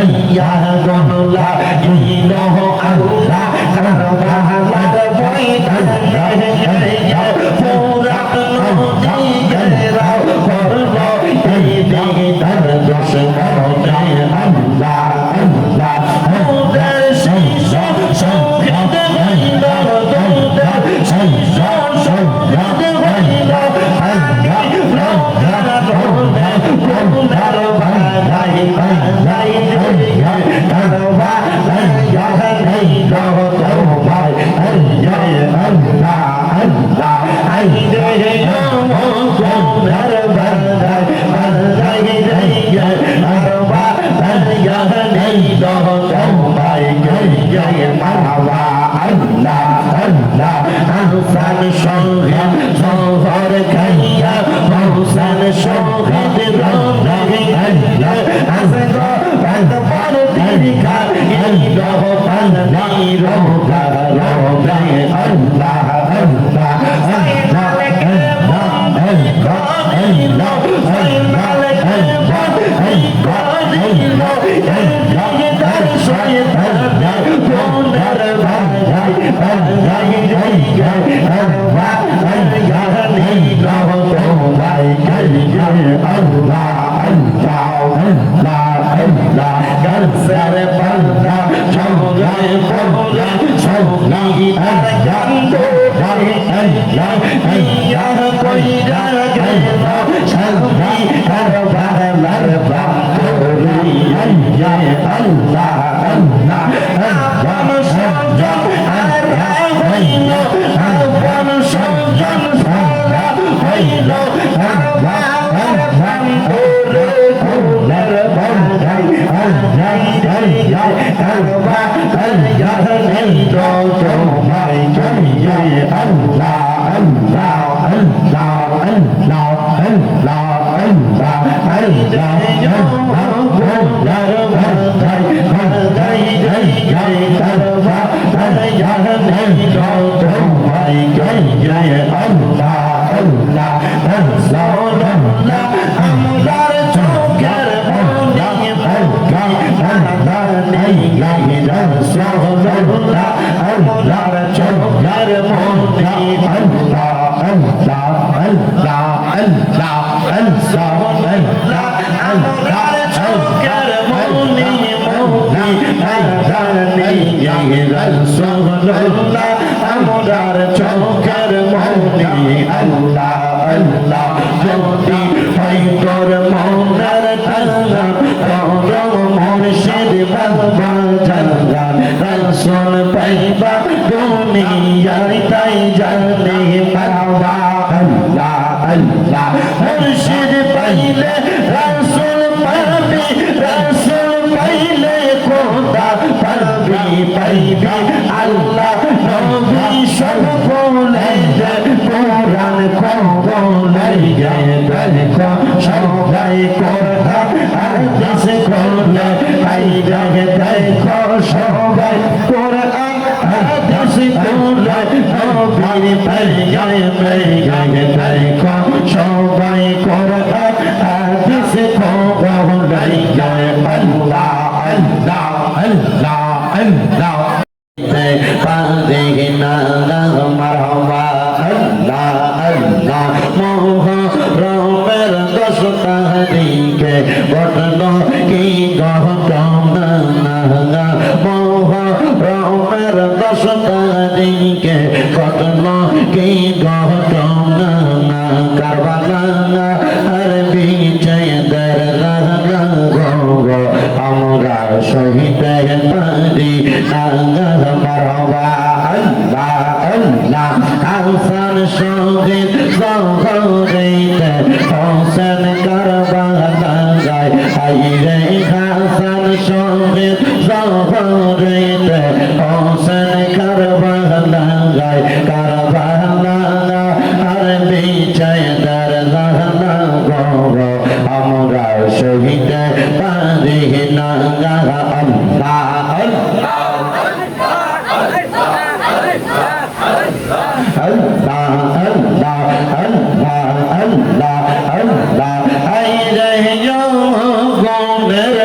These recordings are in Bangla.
ইয়া গনলা ইলাহ আল্লাহ কারবালার ময়দানে পুরাত নদীরা করব এই দিদার দুশমনে আল্লাহ আল্লাহ ওদের শীষ শহীদ হইল তোদের শীষ শহীদ হইল আল্লাহ রোজার রোজা কোনার বাজাই বাজাই কারবা লাইয়া নেই তো ভাই আল্লাহ আল্লাহ আইরে কোনার বাজাই বাজাই কারবা লাইয়া নেই তো ভাই মারহাবা আল্লাহ আল্লাহ আহসান শহীদ শহর খাইয়া আহসান শহীদ রোজা খাইয়া আসগো বাদবার দিকা ইল্লাহ পানি রোজা রোজা আল্লাহ আল্লাহ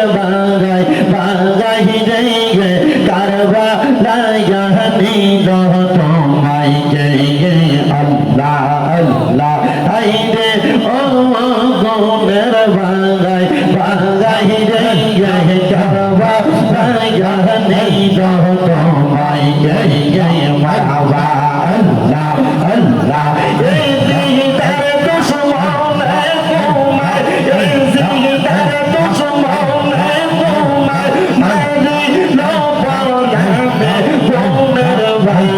বাগায় মারহাবা আল্লাহ আল্লাহ এই দিদার দুশমন তোমার এই দিদার দুশমন তোমার মারি নবরাবে কোনের ভাই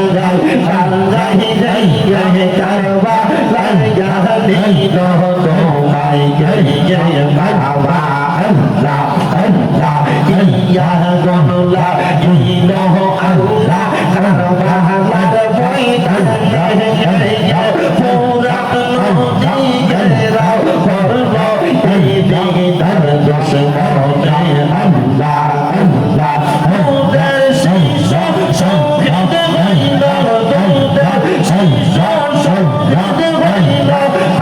আল্লাহ রে কারবা লাগানি তোমায় জয় মারহাবা আল্লাহ আল্লাহ ইয়া গনুলা ইলাহ আল্লাহ কারবা লাগাই পুরা নদী গেরাও করব এই দিদার দুশমন আল্লাহ আল্লাহ ওদের শিশ সঙ্গীত হইল তোদের শিশ সঙ্গীত হইল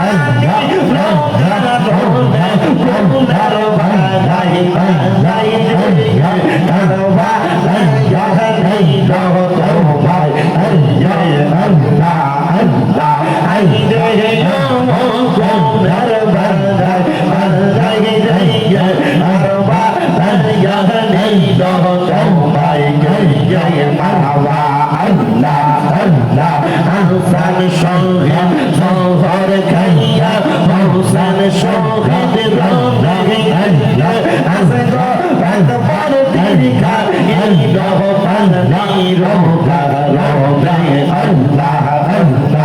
আগে রোজার রোজে কোনার বাজাই বাজাই কারবা লাগাই তোমায় জয় আল্লাহ আল্লাহ আইরে কোনার বাজাই বাজাই কারবা লাগাই তোমায় জয় মারহাবা আল্লাহ আল্লাহ আহসান শহীদ শহর খাইয়া আহসান শহীদ রোজে আল্লাহ আসগো একবার দিখা ইল্লাহ পানি রোজা রোজে আল্লাহ আল্লাহ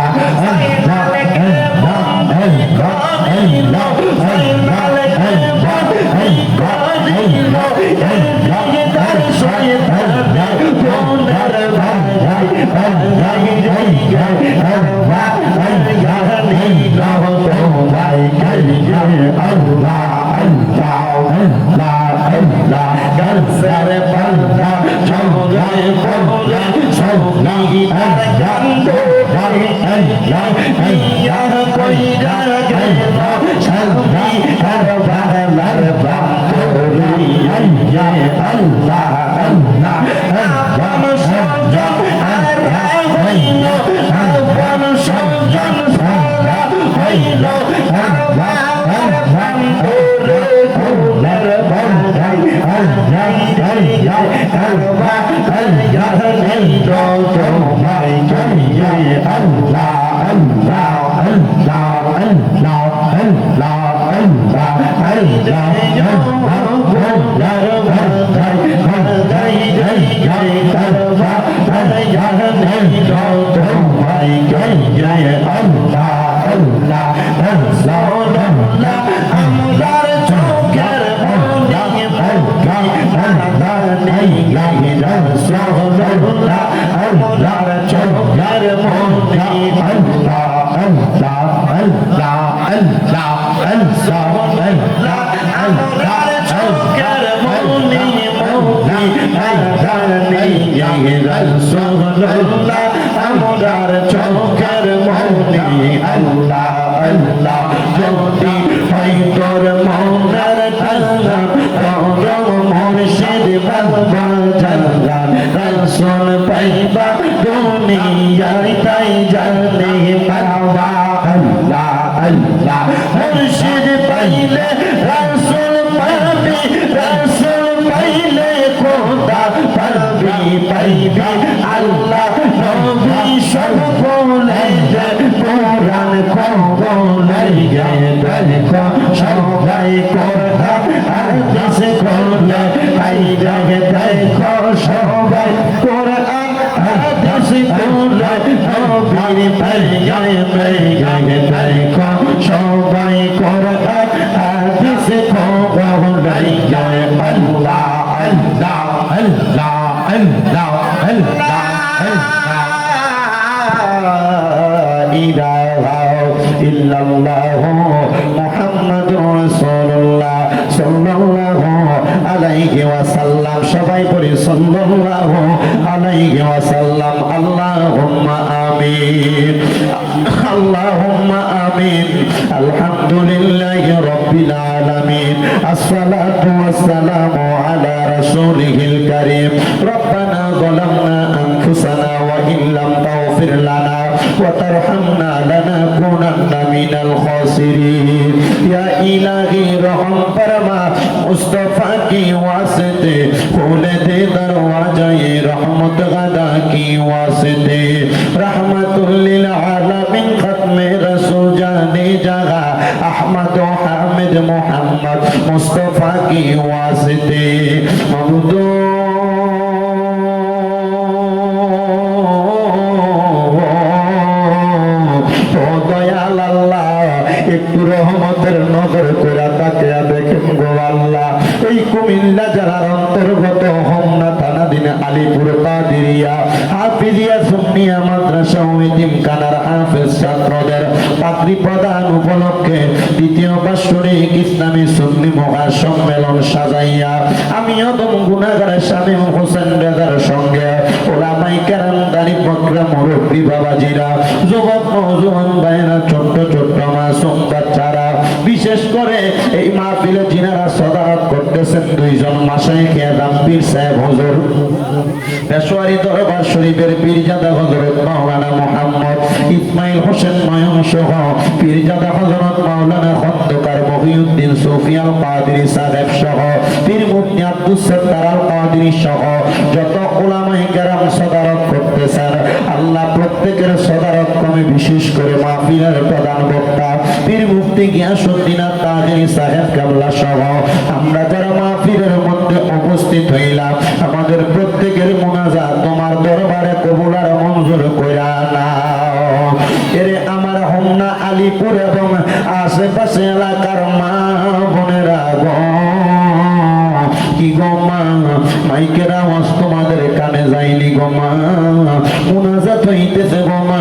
আল্লাহ সবাই পড়ি সাল্লাল্লাহু আলাইহি ওয়াসাল্লাম। আল্লাহুম্মা আমিন, আল্লাহুম্মা আমিন। আলহামদুলিল্লাহি রাব্বিল আলামিন। আসসালাতু ওয়াসসালামু আলা রাসূলিহিল কারীম। রব্বানা যালামনা আনফুসানা ওয়া ইন লাম তাগফির লানা ওয়া তারহামনা লানাকুনান্না মিনাল খাসিরিন। ইয়া ইলাহি রহম ফরমা, মুস্তাফা की वास्ते खोल दे दरवाज़े रहमत रहमत गदा की वास्ते रहमतुल लिल आलमीन खत्मे रसूल जाने जगह अहमद हामिद मोहम्मद मुस्तफा की वास्ते ममदू একটু রহমতের নজর করে তাকিয়া দেখেন গো আল্লাহ, এই কুমিল্লা জেলার অন্তর্গত হোমনা থানাধীন আলীপুর কাদিরিয়া হাফিজিয়া সুন্নিয়া মাদ্রাসা ও এতিমখানার হাফেজ ছাত্রদের পাত্রী প্রদান উপলক্ষে দ্বিতীয় বাৎসরিক ইসলামী সুন্নি মহা সম্মেলন সাজাইয়া আমি অদম গুনাহগার শামীম হোসেন রেজার সঙ্গে ওলামায়ে কেরাম দানি বকরা মুরব্বী বাবাজিরা যুবক নওজোয়ান ভাইরা ছোট্ট ছোট্ট মাসুম বাচ্চারা বিশেষ করে এই মাহফিলে যিনারা সদারত করতেছেন দুইজন মাশায়েখে আযম পীর সাহেব হুজুর পেশোয়ারি দরবার শরীফের পীরজাদা হযরত মাওলানা মুহাম্মদ ইসমাইল হোসেন নয়ন সহ পীরজাদা হযরত মাওলানা খন্দকার মহিউদ্দিন সুফিয়াল কাদেরী সাহেব সহ পীর মুফতি আব্দুস সত্তার আল কাদেরী সহ যত উলামায়ে কেরাম সদারত করতেছেন আল্লাহ প্রত্যেকের সদারত ক্রমে বিশেষ করে মাহফিলের প্রধান বক্তা পীর মুফতি গিয়াসউদ্দিন তাহেরি সাহেব কেবলা সহ আমরা যারা মাহফিলের মধ্যে উপস্থিত হইলাম আমাদের প্রত্যেকের মুনাজাত তোমার দরবারে কবুল আর মঞ্জুর কইরা নাও। এরে আমার হোমনা আলীপুর এবং আশেপাশে এলাকার মা বোনেরা গো কি গো মা মাইকের আওয়াজ তোমাদের কানে যায়নি গো মা, মুনাজাত হইতেছে গো মা,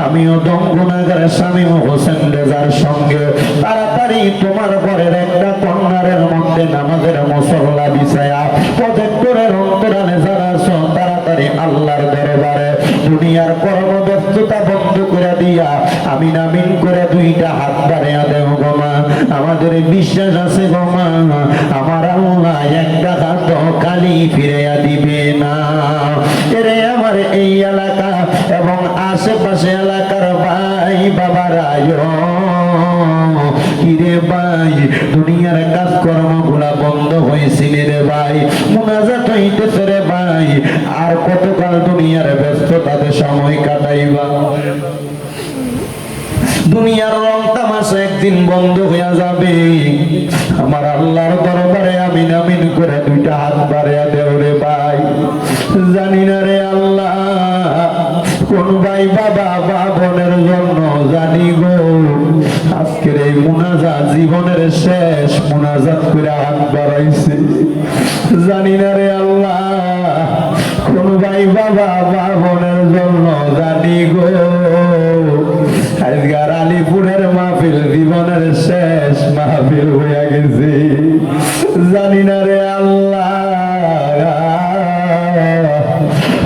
আমিও দম গুনাহগার শামীম হোসেন রেজার সঙ্গে তাড়াতাড়ি তোমার ঘরের একটা কর্নারের মধ্যে নামাজের মুসল্লা বিছায়া প্রজেক্টরের অন্তরালে যারা আছো তাড়াতাড়ি আল্লাহর দরবারে দুনিয়ার কর্মব্যস্ততা বন্ধ করে দিয়া আমিন আমিন করে দুইটা হাত বাড়াইয়া দেও গো মা। আমাদের বিশ্বাস আছে গো মা আমার আল্লাহ একটা হাত খালি ফিরাইয়া দিবে না। এরে আমার এই এলাকা এবং আশেপাশে এলাকার ভাই বাবারা কিরে ভাই দুনিয়ার কাজকর্ম গুলা বন্ধ হয়েছিল রে ভাই, মুনাজাত হইতেছে রে ভাই, আর কতকাল দুনিয়ার ব্যস্ততাতে সময় কাটাইবা? দুনিয়ার রং তামাশা একদিন বন্ধ হইয়া যাবে। আমার আল্লাহর দরবারে আমিন আমিন করে দুইটা হাত বাড়াইয়া দেও রে ভাই। জানি না রে আল্লাহ কোন ভাই বাবা বা বোনের জন্য জানি গো আজকের এই মুনাজাত জীবনের শেষ মুনাজাত করে হাত বাড়াইছে। জানি না রে আল্লাহ কোন ভাই বাবা বা বোনের জন্য জানি গো আজকার আলীপুরের মাহফিল জীবনের শেষ মাহফিল হইয়া গেছে। জানি না রে আল্লাহ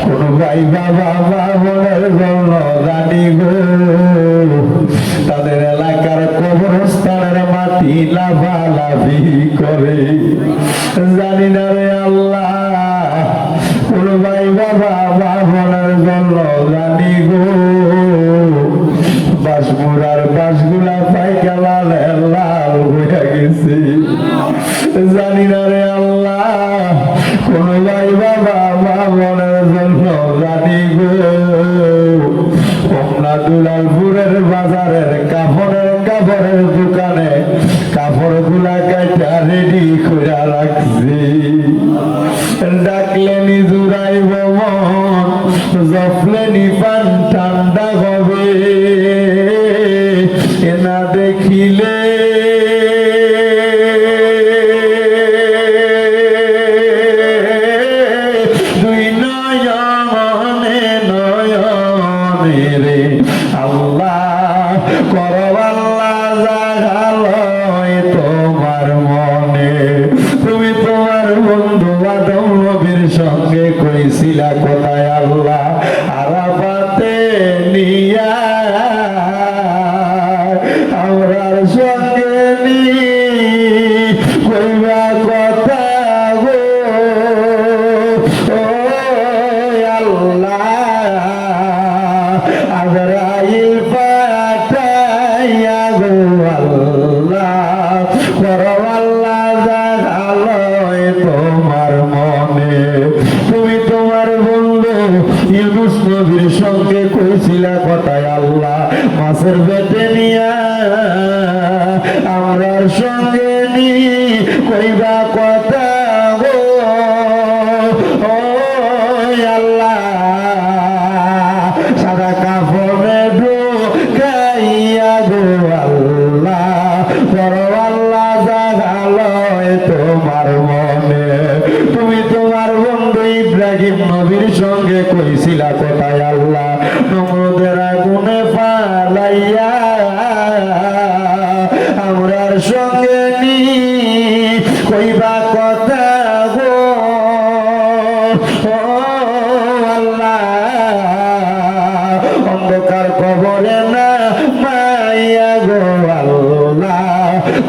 কোন ভাই বাবা বা বোনের জন্য জানি গো তাদের এলাকার কবরস্থানের মাটি লাফালাফি করে। জানি না রে আল্লাহ কোন ভাই বাবা বা বোনের জন্য জানি গো বাসমুরার বাসগুলা পাইকা লাল লাল হইয়া গেছে। জানি না রে আল্লাহ কোন ভাই বাবা মা বোনের জন্য জানি গো হোমনা দুলালপুরের বাজারের কাপড়ের দোকানে কাপড় গুলা কাটা রেডি করে রাখছি। ডাকলেনি জুড়াইব মন জফলেনি পান ঠান্ডা হবে না দেখিলে দুই নয়নে নয়নে রে আল্লাহ করো আল্লাহ জাগালয় তোমার মনে। তুমি তোমার বন্ধু আদম নবীর সঙ্গে কইছিলা কোথায় আল্লাহ আরাফাতে নিয়া আমরার সঙ্গে নি কইবা কথা গো ও আল্লাহ আজরাইল পাঠাইয়া গো আল্লাহ করো আল্লাহ জাগালয় তোমার মনে। তুমি তোমার বন্ধু নবীর সঙ্গে কইছিলা কথায় আল্লাহ মাছের পেটে নিয়া আমরার সঙ্গে নি কইবা কথা গো ও আল্লাহ সাদা কাপড়ে ঢুকাইয়া গো আল্লাহ বড় আল্লাহ জাগালয় তোমার মনে তুমি তোমার বন্ধু ইব্রাহিম নবীর সঙ্গে কইছিলা কথায় আল্লাহ নমরুদের আগুনে পালাইয়া আমরার সঙ্গে নি কইবা কথা গো ও আল্লাহ অন্ধকার কবরে না মাইয়া গো আল্লাহ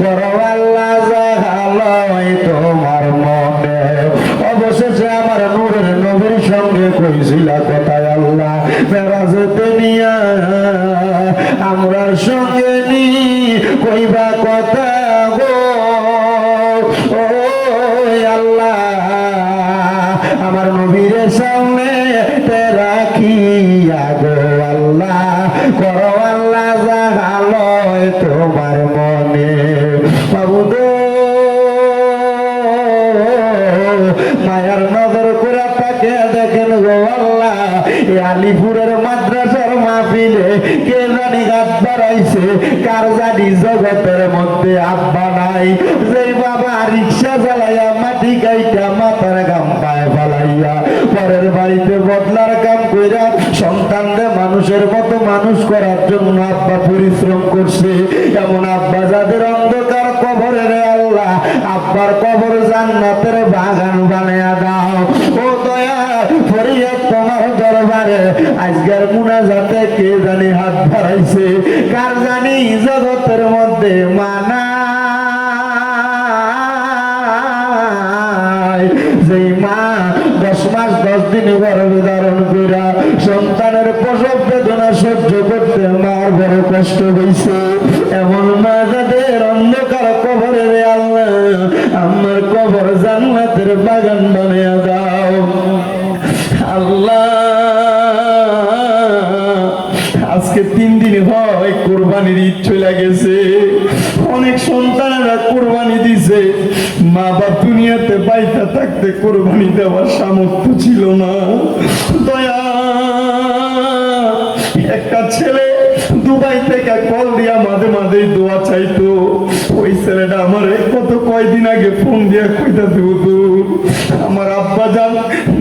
বড় আল্লাহ জাগালয় তোমার মনে অবশেষে আমার নূরের নবীর সঙ্গে কইছিলা কথায় আল্লাহ মেরাজতে নিয়া আমরার সঙ্গে নি কইবা কথা গো ও আল্লাহ আমার নবীর সামনে রাখিয়া গো আল্লাহ করো আল্লাহ জাগালয় তোমার মনে বাবুদো মায়ার নজর করে তাকে দেখেন গো আল্লাহ এই আলিপুরের মাদ্রাসার মাহফিলে কে জানি গাছ বাড়াইছে কার জানি জগতের মধ্যে আব্বা নাই যে বাবা রিক্সা চালাইয়া মাটি গাইটা মাথার গাম পায়ে ফালাইয়া পরের বাড়িতে বদলার কাম কইরা সন্তানদের মানুষের মতো মানুষ করার জন্য আব্বা পরিশ্রম করছে এমন আব্বা যাদের অন্ধকার কবরে রে আল্লাহ আব্বার কবর জান্নাতের বাগান বানায়া দাও ও দয়া ফরিয়াদ তোমার দরবারে আজকের মুনাজাতে কে জানি হাত বাড়াইছে কার জানি জগতের মধ্যে মানা যেই মা 10 মাস 10 দিন গর্ভে ধারণ কইরা সন্তানের প্রসব বেদনা সহ্য করতে মার বড় কষ্ট হইছে এমন মা যাদের অন্ধকার কবরে রে আল্লাহ আমার কবর জান্নাতের বাগান বানিয়ে দাও আল্লাহ আজকে 3 দিন হয় কুরবানির ঈদ চলে গেছে অনেক সন্তানেরা কুরবানি দিছে মা বাপ দুনিয়াতে বাইতে থাকতে কুরবানি দেওয়ার সামর্থ্য ছিল না দয়া একটা ছেলে দুবাই থেকে কল দিয়া মাঝে মাঝে দোয়া চাইতো ওই ছেলেটা আমার কত কয়দিন আগে ফোন দিয়া কইতা দেবো আমার আব্বা যান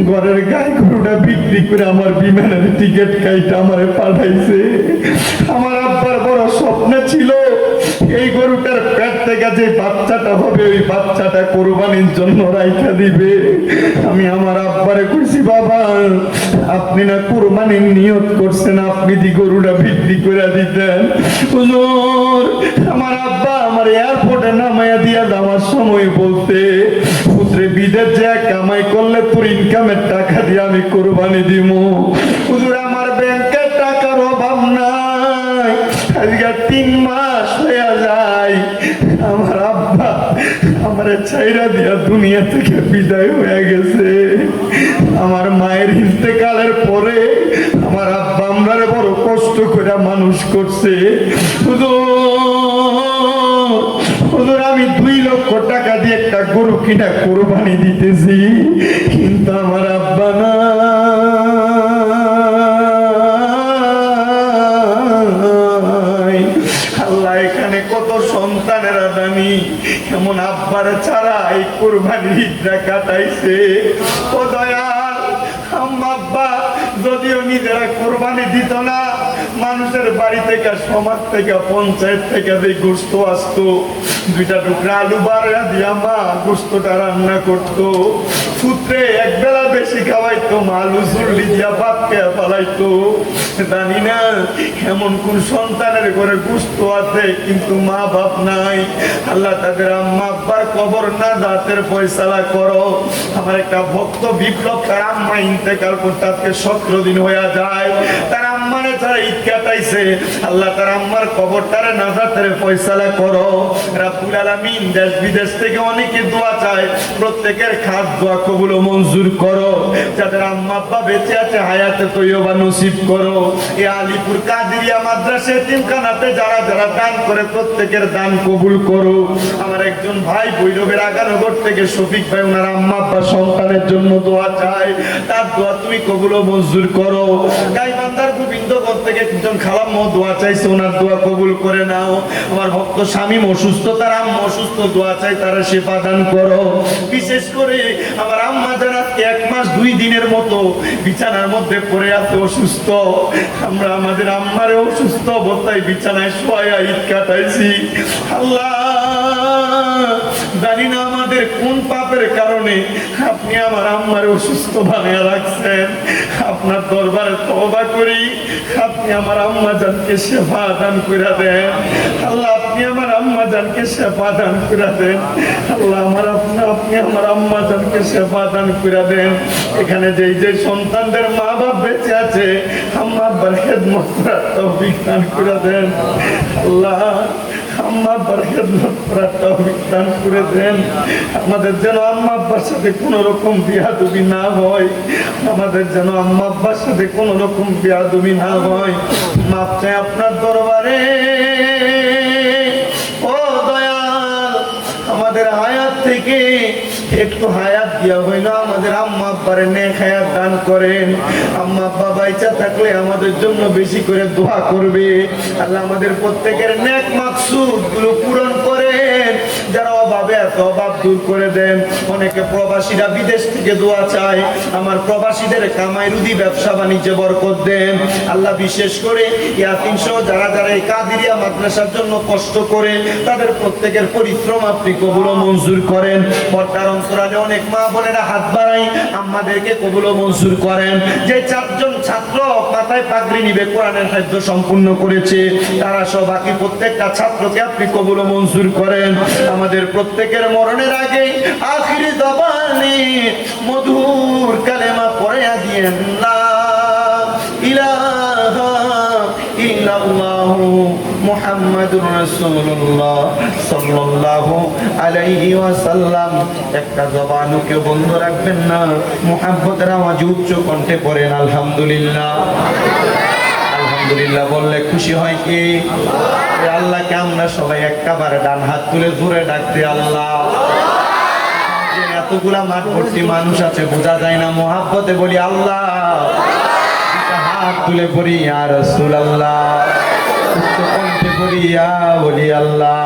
ঘরের গায়ে গরুটা বিক্রি করে আমার বিমানের টিকিট কাইটা আমারে পাঠাইছে আমার আব্বার বড় স্বপ্ন ছিল এই গরুটার পেট থেকে যে বাচ্চাটা হবে ওই বাচ্চাটা কোরবানির জন্য রাইখা দিবে আমি আমার আব্বারে কইছি বাবা আপনি না কোরবানির নিয়ত করছেন আপনি দি গরুটা বিক্রি করে দিতেন হুজুর আমার আব্বা আমার এয়ারপোর্টে নামাইয়া দিয়া যাওয়ার সময় বলতে পুত্রে বিদেশ যে কামাই করলে তোর ইনকামের টাকা দিয়ে আমি কোরবানি দিব হুজুর আমার ব্যাংকের টাকার অভাব নাই আজকে 3 মাস হয়ে যায় আমার আব্বা আমার ছাইরা দিয়া দুনিয়া থেকে বিদায় হয়ে গেছে আমার মায়ের ইন্তেকালের পরে আমার আব্বা আমরারে বড় কষ্ট করে মানুষ করছে হুজুর আমি 2 লক্ষ টাকা দিয়ে একটা গরু কিনা কোরবানি দিতেছি কিন্তু আমার আব্বা না আল্লাহ এখানে কত সন্তানেরা দামি এমন আব্বার ছাড়া এই কোরবানির ঈদটা কাটাইছে ও দয়াল আব্বা যদিও নিজেরা কোরবানি দিত না মানুষের বাড়ি থেকে সমাজ থেকে পঞ্চায়েত থেকে যে গোস্ত আসতো 2টা টুকরা আলু বাড়া দিয়া মা গোস্তটা রান্না করতো পুত্রে একবেলা বেশি খাওয়াইতো মা আলু চুল্লি দিয়া ভাত খেয়ে পালাইতো জানি না এমন কোন সন্তানের ঘরে গোস্ত আছে কিন্তু মা বাপ নাই আল্লাহ তাদের আম্মা আব্বার কবর না দাঁতের ফয়সালা করো আমার একটা ভক্ত বিপ্লব তার আম্মা ইন্তেকাল করতে আজকে 17 দিন হয়ে যায় তার আম্মা আম্মারে যারা ঈদ কাটাইছে আল্লাহ তার আম্মার কবরটারে নাজাতের ফয়সালা করো রাব্বুল আলামিন। দেশ বিদেশ থেকে অনেকে দোয়া চায়, প্রত্যেকের খাস দোয়া কবুল ও মঞ্জুর করো। যাদের আম্মা আব্বা বেঁচে আছে হায়াতে তৈয়বা নসিব করো। এই আলিপুর কাদিরিয়া মাদ্রাসা এতিমখানাতে যারা যারা দান করে প্রত্যেকের দান কবুল করো। আমার একজন ভাই ভৈরবের আগানগর থেকে শফিক ভাই, ওনার আম্মা আব্বা সন্তানের জন্য দোয়া চায়, তার দোয়া তুমি কবুল ও মঞ্জুর করো। গাইবান্ধার গোবিন্দগঞ্জ থেকে একজন খালাম্মা দোয়া চাইছে, ওনার দোয়া কবুল করে নাও। আমার ভক্ত শামীম অসুস্থ, তার আম্মা অসুস্থ, দোয়া চাই তারা সেবা দান করো। বিশেষ করে আমার আম্মা যারা 1 মাস 2 দিনের মতো বিছানার মধ্যে পড়ে আছে অসুস্থ, আমরা আমাদের আম্মারে অসুস্থ অবস্থায় বিছানায় শোয়া ঈদ কাটাইছি। আল্লাহ জানি না আমাদের কোন পাপের কারণে আপনি আমার আম্মারে অসুস্থ বানিয়ে রাখছেন। আপনার দরবারে তওবা করি, আপনি আমার আম্মা জানকে সেবা দান করে দেন। আল্লাহ আপনি আমার আম্মা জানকে সেবা দান করে দেন। আল্লাহ আপনি আমার আম্মা জানকে সেবা দান করে দেন। এখানে যে সন্তানদের মা বাপ বেঁচে আছে আম্মা আব্বার খেদমত করার তৌফিক দান করে দেন। আল্লাহ আম্মা আব্বার খেদমত করার তৌফিক দান করে দেন। আমাদের যেন আম্মা আব্বার সাথে কোনো রকম বিয়াদবি না হয়, আমাদের যেন আম্মা আব্বার সাথে কোনো রকম বিয়াদবি না হয়। মাপ চাই আপনার দরবারে। ও দয়াল, আমাদের হায়াত থেকে একটু হায়াত দিয়া হইল আমাদের আম্মা আব্বারে নেক হায়াত দান করেন। আম্মা আব্বা বাইচা থাকলে আমাদের জন্য বেশি করে দোয়া করবে। আল্লাহ আমাদের প্রত্যেকের নেক মাকসুদ গুলো পূরণ করেন। যারা অভাবে আছে অভাব দূর করে দেন। অনেকে প্রবাসীরা বিদেশ থেকে দোয়া চায়, আমার প্রবাসীদের কামাই রুদি ব্যবসা বাণিজ্যে বরকত দেন। আল্লাহ বিশেষ করে ইয়াতিম সহ যারা যারা এই কাদিরিয়া মাদ্রাসার জন্য কষ্ট করে তাদের প্রত্যেকের পরিশ্রম আপনি কবুল ও মঞ্জুর করেন। পর্দার অন্তরালে অনেক মা বোনেরা হাত বাড়াই, আমাদেরকে কবুল ও মঞ্জুর করেন। যে 4 জন ছাত্র মাথায় পাগড়ি নিবে কোরআনের হাফেজ সম্পূর্ণ করেছে, তারা সব বাকি প্রত্যেকটা ছাত্রকে আপনি কবুল ও মঞ্জুর করেন। আমাদের প্রত্যেকের মরণের আগে আখিরি জবানে মধুর কালেমা পড়ে দিয়েন, লা ইলাহা ইল্লাল্লাহু মুহাম্মাদুর রাসূলুল্লাহ সাল্লাল্লাহু আলাইহি ওয়াসাল্লাম। একটা জবানকে বন্ধ রাখবেন না, মুহাব্বতের আওয়াজ উচ্চ কণ্ঠে পড়েন আলহামদুলিল্লাহ। আলহামদুলিল্লাহ বললে খুশি হয় কি? আল্লাহকে আমরা সবাই একবারে ডান হাত তুলে জোরে ডাকতে আল্লাহ। এতগুলা মাঠ ভর্তি মানুষ আছে বোঝা যায় না, মুহাব্বতে বলি আল্লাহ। হাত তুলে পড়ি ইয়া রাসূলুল্লাহ, উচ্চ কণ্ঠে পড়ি ইয়া ওলি আল্লাহ।